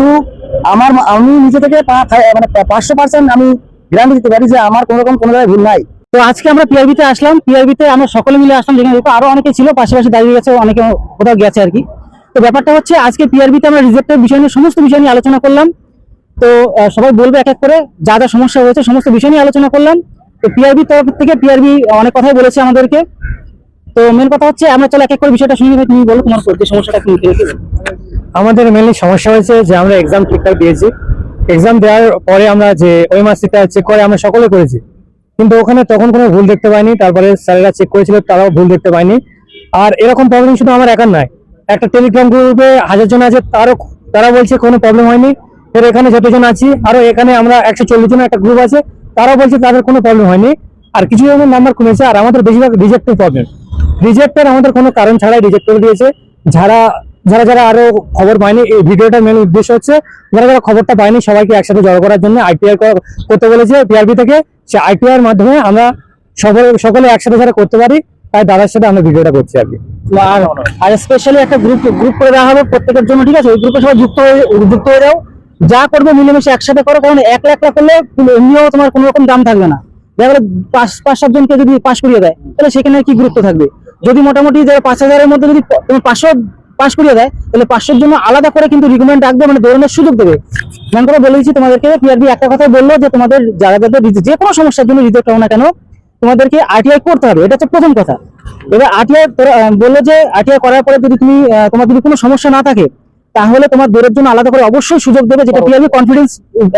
কিন্তু আমি নিজে থেকে মানে 500% আমি গ্যারান্টি দিতে পারি যে আমার কোনো রকম কোনো জায়গায় ভুল নাই। তো আজকে আমরা পিআরবিতে আসলাম, পিআরবিতে আমরা সকলে মিলে আসলাম, যেখানে দেখো আরো অনেকে ছিল পাশাপাশি দাঁড়িয়ে গেছে, অনেকে কোথাও গেছে আর কি। তো ব্যাপারটা হচ্ছে আজকে পিআরবিতে আমরা রিজেক্টের বিষয় নিয়ে সমস্ত বিষয় নিয়ে আলোচনা করলাম। তো সবাই বলবে এক এক করে যা যা সমস্যা হয়েছে সমস্ত বিষয় নিয়ে আলোচনা করলাম। তো পিআরবি তরফ থেকে পিআরবি অনেক কথাই বলেছে আমাদেরকে। তো মেন কথা হচ্ছে আমরা চলো এক এক করে বিষয়টা শুনি। তুমি বলো তোমার যে সমস্যাটা কি। আমাদের মেনলি সমস্যা হয়েছে যে আমরা এক্সাম ঠিকঠাক দিয়েছি, এক্সাম দেওয়ার পরে আমরা যে ওই মাসটা চেক করে আমরা সকলে করেছি, কিন্তু ওখানে তখন কোনো ভুল দেখতে পাইনি। তারপরে স্যারেরা চেক করেছিল, তারাও ভুল দেখতে পাইনি। আর এরকম প্রবলেম শুধু আমার একার নয়, একটা টেলিগ্রাম গ্রুপে 1000 জন আছে, তারা বলছে কোনো প্রবলেম হয়নি। এর এখানে যতজন আছি আরো এখানে আমরা 140 জনের একটা গ্রুপ আছে, তারাও বলছে তাদের কোনো প্রবলেম হয়নি। আর কিছু জনের নাম্বার কমেছে। আর আমাদের বেশিরভাগ রিজেক্টের প্রবলেম, রিজেক্টের আমাদের কোনো কারণ ছাড়াই রিজেক্ট করে দিয়েছে। যারা যারা আরো খবর পায়নি, এই ভিডিওটার মেন উদ্দেশ্য হচ্ছে যারা যারা খবরটা পায়নি সবাইকে একসাথে জড়ো করার জন্য আইটিআর করতে বলেছে পিআরবি থেকে। সে আইটিআর মাধ্যমে আমরা সকলে একসাথে যারা করতে পারি, তাই দাদার সাথে আমরা ভিডিওটা করছি আর কি। আর স্পেশালি একটা গ্রুপ করে দেওয়া হবে প্রত্যেকের জন্য, ঠিক আছে? ওই গ্রুপে সবাই যুক্ত হয়ে যাও, যা করবে মিলেমিশে একসাথে করো। কারণ এক লাখ করলে এমনিও তোমার কোনো রকম দাম থাকবে না। দেখা গেলো 5-7 জনকে যদি পাস করিয়ে দেয়, তাহলে সেখানে কি গুরুত্ব থাকবে? যদি মোটামুটি যারা 5000-এর মধ্যে যদি তোমার 500 পাস করিয়ে দেয়, তাহলে 500-এর জন্য আলাদা করে কিন্তু রিকমেন্ড রাখবে, মানে দৌড়ানোর সুযোগ দেবে। মান করে বলেছি তোমাদেরকে, পিআরবি একটা কথাই বললো যে তোমাদের যাদের যে কোনো সমস্যার জন্য রিজেক্ট হও না কেন, তোমাদেরকে আরটিআই করতে হবে। এটা হচ্ছে প্রথম কথা। এবার আরটিআই বললো যে আরটিআই করার পরে যদি তোমার যদি কোনো সমস্যা না থাকে, তাহলে তোমার দৌড়ের জন্য আলাদা করে অবশ্যই সুযোগ দেবে, যেটা পিআরবি কনফিডেন্স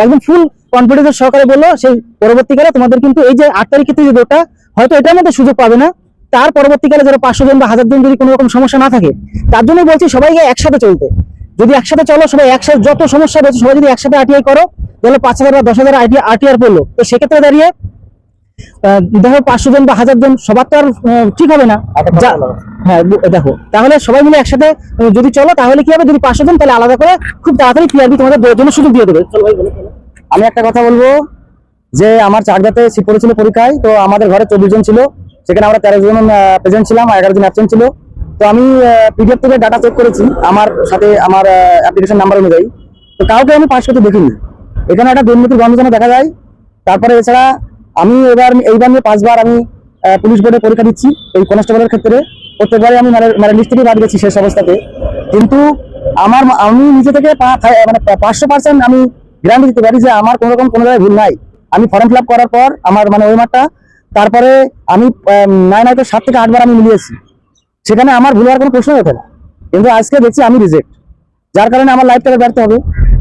একদম ফুল কনফিডেন্সের সহকারে বললো। সেই পরবর্তীকালে তোমাদের কিন্তু এই যে 8 তারিখের যে দৌড়টা, হয়তো এটার মধ্যে সুযোগ পাবে না, তার পরবর্তীকালে যারা 500 জন বা 1000 জন যদি কোনো রকম সমস্যা না থাকে, তার জন্যই বলছি সবাইকে একসাথে চলতে। যদি একসাথে চলো, সবাই একসাথে যত সমস্যা রয়েছে সবাই যদি একসাথে আরটিআই করো, তাহলে 5000 বা 10,000 আরটিআর পড়লো। তো সেক্ষেত্রে দাঁড়িয়ে দেখো 500 জন বা 1000 জন সবার তো আর ঠিক হবে না। হ্যাঁ দেখো, তাহলে সবাই মিলে একসাথে যদি চলো, তাহলে কি হবে? যদি 500 জন, তাহলে আলাদা করে খুব তাড়াতাড়ি পিআরবি তোমাদের জন্য সুযোগ দিয়ে দেবে। আমি একটা কথা বলবো যে আমার চাকদাতে সিট পড়েছিল পরীক্ষায়, তো আমাদের ঘরে 24 জন ছিল, সেখানে আমরা 13 জন প্রেজেন্ট ছিলাম, 11 জন অ্যাবসেন্ট ছিল। তো আমি পিডিএফ থেকে ডাটা চেক করেছি আমার সাথে আমার অ্যাপ্লিকেশন নাম্বার অনুযায়ী, তো কাউকে আমি পাস করতে দেখিনি। এখানে একটা দুর্নীতির গন্ধ যেন দেখা যায়। তারপরে এছাড়া আমি এইবার নিয়ে 5 বার আমি পুলিশ বোর্ডে পরীক্ষা দিচ্ছি। এই কনস্টেবলের ক্ষেত্রে প্রত্যেকবারই আমি মেরিট লিস্ট থেকে বাদ গেছি শেষ অবস্থাতে। কিন্তু আমি নিজে থেকে মানে 500% আমি গ্যারান্টি দিতে পারি যে আমার কোনো রকম কোনো জায়গায় ভুল নাই। আমি ফর্ম ফিল আপ করার পর আমার মানে ওই মাঠটা, তারপরে আমি 7 থেকে 8 বার আমি মিলিয়েছি, সেখানে আমার ভুল হওয়ার কোনো প্রশ্ন ওঠে না। কিন্তু আজকে দেখছি আমি রিজেক্ট, যার কারণে আমার লাইফটাকে ব্যর্থ হবে।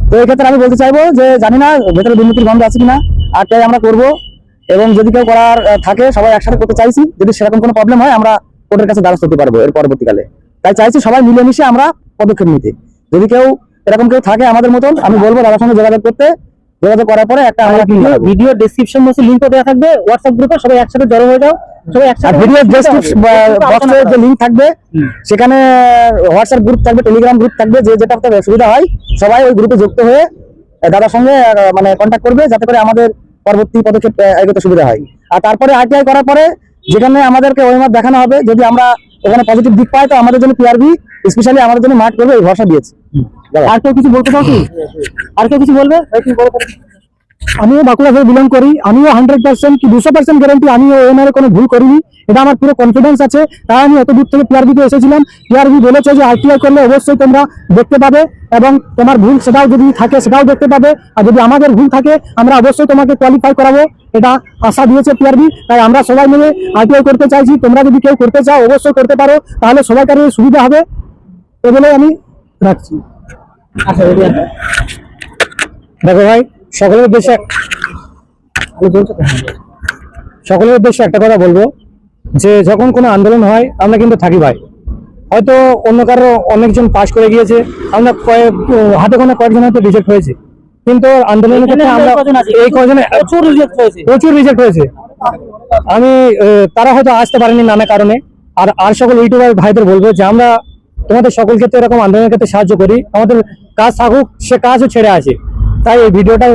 তো এই ক্ষেত্রে আমি বলতে চাইবো যে জানি না ভেতরে দুর্নীতির গন্ধ আছে কিনা, আর তাই আমরা করবো। এবং যদি কেউ করার থাকে, সবাই একসাথে করতে চাইছি। যদি সেরকম কোনো প্রবলেম হয়, আমরা কোর্টের কাছে দ্বারস্থ হতে পারবো এর পরবর্তীকালে। তাই চাইছি সবাই মিলেমিশে আমরা পদক্ষেপ নিতে। যদি এরকম কেউ থাকে আমাদের মতন, আমি বলবো দাদার সঙ্গে যোগাযোগ করতে। যোগাযোগ করার পরে একটা আমরা ভিডিও ডেসক্রিপশন বক্সে লিংকও দেওয়া থাকবে, হোয়াটসঅ্যাপ গ্রুপে সবাই একসাথে জড়ো হয়ে যাও। সবাই একসাথে ভিডিও ডেসক্রিপশন বক্সে যে লিংক থাকবে, সেখানে হোয়াটসঅ্যাপ গ্রুপ থাকবে, টেলিগ্রাম গ্রুপ থাকবে, যেটা সুবিধা হয় সবাই ওই গ্রুপে যুক্ত হয়ে দাদার সঙ্গে মানে কন্ট্যাক্ট করবে, যাতে করে আমাদের পরবর্তী পদক্ষেপ এগোতে সুবিধা হয়। আর তারপরে আরটিআই করার পরে যেখানে আমাদেরকে ওই মাঠ দেখানো হবে, যদি আমরা ওখানে পজিটিভ দিক পাই, তো আমাদের জন্য পিআরবি স্পেশালি আমাদের জন্য মাঠ করবে, এই ভরসা দিয়েছে। আর কেউ কিছু বলতে চাও কি? আর কেউ কিছু বলবে? আমিও বাঁকুড়া থেকে বিলং করি, আমিও 100% কি 200% গ্যারান্টি আমিও এমআরএ কোনো ভুল করিনি। এটা আমার পুরো কনফিডেন্স আছে, তাই আমি এত দূর থেকে পিআরবিতে এসেছিলাম। পিআরবি বলেছে যে আরটিআই করলে অবশ্যই তোমরা দেখতে পাবে, এবং তোমার ভুল সেটাও যদি থাকে সেটাও দেখতে পাবে। আর যদি আমাদের ভুল থাকে, আমরা অবশ্যই তোমাকে কোয়ালিফাই করাবো, এটা আশা দিয়েছে পিআরবি। তাই আমরা সবাই মিলে আরটিআই করতে চাইছি। তোমরা যদি কেউ করতে চাও, অবশ্যই করতে পারো, তাহলে সবাইকারই সুবিধা হবে। এগুলো আমি রাখছি। দেখো ভাই, সকলের উদ্দেশ্যে একটা কথা বলবো, যে যখন কোনো আন্দোলন হয় আমরা কিন্তু থাকি ভাই। হয়তো অন্য কারো অনেকজন পাস করে গিয়েছে, আমরা হাতে গোনা কয়েকজন হয়তো রিজেক্ট হয়েছে, কিন্তু আন্দোলনের ক্ষেত্রে আমরা এই কয়েকজনে প্রচুর রিজেক্ট হয়েছে। আমি তারা হয়তো আসতে পারেনি নানা কারণে। আর সকল ইউটিউবার ভাইদের বলবো যে আমরা তোমাদের সকল ক্ষেত্রে এরকম আন্দোলনের ক্ষেত্রে সাহায্য করি। আমাদের কাজ থাকুক, সে কাজও ছেড়ে আছে। তাই এই ভিডিওটা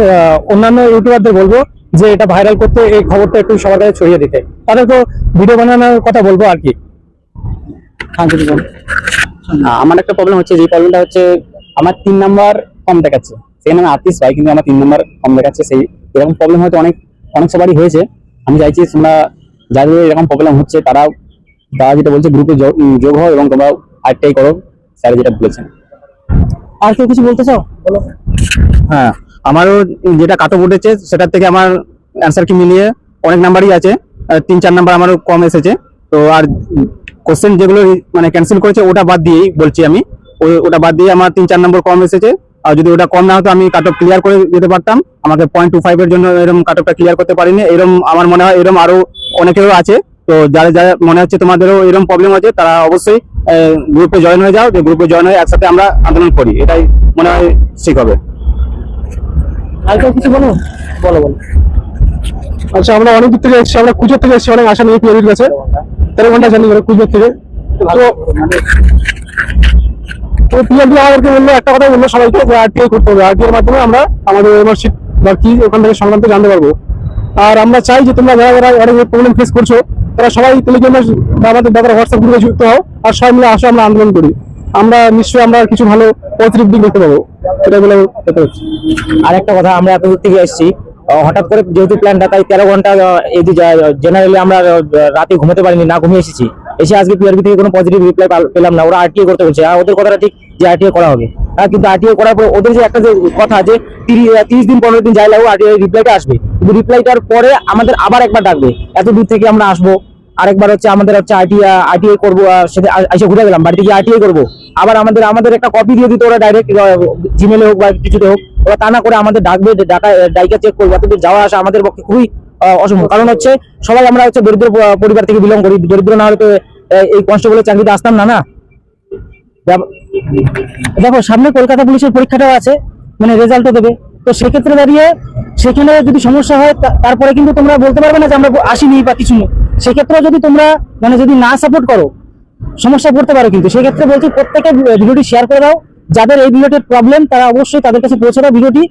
অন্যান্য ইউটিউবারদের বলবো যে এটা ভাইরাল করতে, এই খবরটা একটু সবার কাছে ছড়িয়ে দিতে। তাদেরকে ভিডিও বানানোর কথা বলবো আর কি। আমার একটা প্রবলেম হচ্ছে, যে প্রবলেমটা হচ্ছে আমার 3 নাম্বার কম দেখাচ্ছে, সেখানে আমি 38 পাই কিন্তু আমার 3 নাম্বার কম দেখাচ্ছে। সেই এরকম প্রবলেম হয়তো অনেক অনেক সবারই হয়েছে। আমি চাইছি তোমরা যাদের এরকম প্রবলেম হচ্ছে তারা যেটা বলছে গ্রুপে যোগ হও এবং তোমরা আরটিআই করো, স্যার যেটা বলেছেন। আর কেউ কিছু বলতে চাও? বলো। হ্যাঁ, আমারও যেটা কাটঅফ উঠেছে সেটার থেকে আমার অ্যান্সার কি মিলিয়ে অনেক নাম্বারই আছে, 3-4 নাম্বার আমারও কম এসেছে। তো আর কোশ্চেন যেগুলো মানে ক্যান্সেল করেছে ওটা বাদ দিয়েই বলছি আমি, ওটা বাদ দিয়ে আমার 3-4 নম্বর কম এসেছে। আর যদি ওটা কম না হতো আমি কাটঅফ ক্লিয়ার করে যেতে পারতাম। আমাকে 0.25 এর জন্য এরকম কাটঅফটা ক্লিয়ার করতে পারিনি। এরকম আমার মনে হয় এরকম আরো অনেকেরও আছে। তো যারা যারা মনে হচ্ছে তোমাদেরও এরকম প্রবলেম আছে তারা অবশ্যই গ্রুপে জয়েন হয়ে যাও, যে গ্রুপে জয়েন হয়ে একসাথে আমরা আন্দোলন করি, এটাই মনে হয় ঠিক হবে। আর কেউ কিছু বলো? বলো বলো। আচ্ছা, আমরা অনেক দূর থেকে এসেছি, আমরা কুচোর থেকে এসেছি, অনেক আশা নিয়ে পিএরির কাছে 13 ঘন্টা জার্নি করে কুচোর থেকে। তো পিএরবি আমাদেরকে বললো একটা কথা, বললো সবাইকে যে আরটিআই করতে হবে, আরটিআই এর মাধ্যমে আমরা আমাদের মেম্বারশিপ বা কি ওখান থেকে সংক্রান্ত জানতে পারবো। আর আমরা চাই যে তোমরা যারা যারা অনেক প্রবলেম ফেস করছো তারা সবাই টেলিগ্রামে বা আমাদের দাদার হোয়াটসঅ্যাপ গ্রুপে যুক্ত হও, আর সবাই মিলে আসো আমরা আন্দোলন করি। আমরা নিশ্চয়ই আমরা কিছু ভালো পজিটিভ দিক দেখতে পাবো, এটা বলে কথা হচ্ছে। আর একটা কথা, আমরা এত দূর থেকে এসেছি, হঠাৎ করে যেহেতু প্ল্যানটা, তাই 13 ঘন্টা এই যে জেনারেলি আমরা রাতে ঘুমাতে পারিনি, না ঘুমিয়ে এসেছি। এসে আজকে পিআরবি থেকে কোনো পজিটিভ রিপ্লাই পেলাম না। ওরা আরটিআই করতে বলছে, আর ওদের কথাটা ঠিক যে আরটিআই করা হবে, কিন্তু আরটিআই করার পর ওদের যে একটা যে কথা যে 30 দিন 15 দিন যাই লাগবে আরটিআই রিপ্লাইটা আসবে, কিন্তু রিপ্লাইটার পরে আমাদের আবার একবার ডাকবে, এত দূর থেকে আমরা আসবো, আরেকবার হচ্ছে আমাদের হচ্ছে আরটিআই করবো, সেটা এসে ঘুরে গেলাম বাড়িতে গিয়ে আরটিআই করবো, আবার আমাদের একটা কপি দিয়ে দিতে ওরা ডাইরেক্ট জিমেলে হোক বা কিছুতে হোক, ওরা তা না করে আমাদের ডাকবে, ডাইকা চেক করবে। এতদূর যাওয়া আসা আমাদের পক্ষে খুবই অসম্ভব। কারণ হচ্ছে সবাই আমরা হচ্ছে দরিদ্র পরিবার থেকে বিলং করি, দরিদ্র না হলে তো এই কনস্টেবলের চাকরিতে আসতাম না। না দেখো, সামনে কলকাতা পুলিশের পরীক্ষাটাও আছে, মানে রেজাল্টও দেবে। তো সেক্ষেত্রে দাঁড়িয়ে সেখানে যদি সমস্যা হয় তারপরে কিন্তু তোমরা বলতে পারবে না যে আমরা আসিনি বা কিছু নেই। সেক্ষেত্রে যদি তোমরা মানে যদি না সাপোর্ট করো সমস্যা পড়তে পারো। কিন্তু সেক্ষেত্রে বলছি প্রত্যেকে ভিডিওটি শেয়ার করে দাও, যাদের এই রিলেটেড প্রবলেম তারা অবশ্যই তাদের কাছে পৌঁছে দাও ভিডিওটি,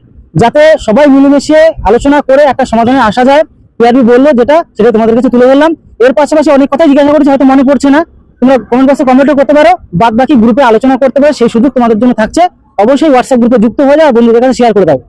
যাতে সবাই মিলেমিশে আলোচনা করে একটা সমাধানে আসা যায়। পিআরবি বললো সেটা তোমাদের কাছে তুলে ধরলাম। এর পাশাপাশি অনেক কথাই জিজ্ঞাসা করেছি, হয়তো মনে পড়ছে না, তোমরা কমেন্ট বক্সে কমেন্টও করতে পারো, বাদ বাকি গ্রুপে আলোচনা করতে পারো, সেই সুযোগ তোমাদের জন্য থাকছে। অবশ্যই হোয়াটসঅ্যাপ গ্রুপে যুক্ত হয়ে যাও, বন্ধুদের কাছে শেয়ার করে দাও।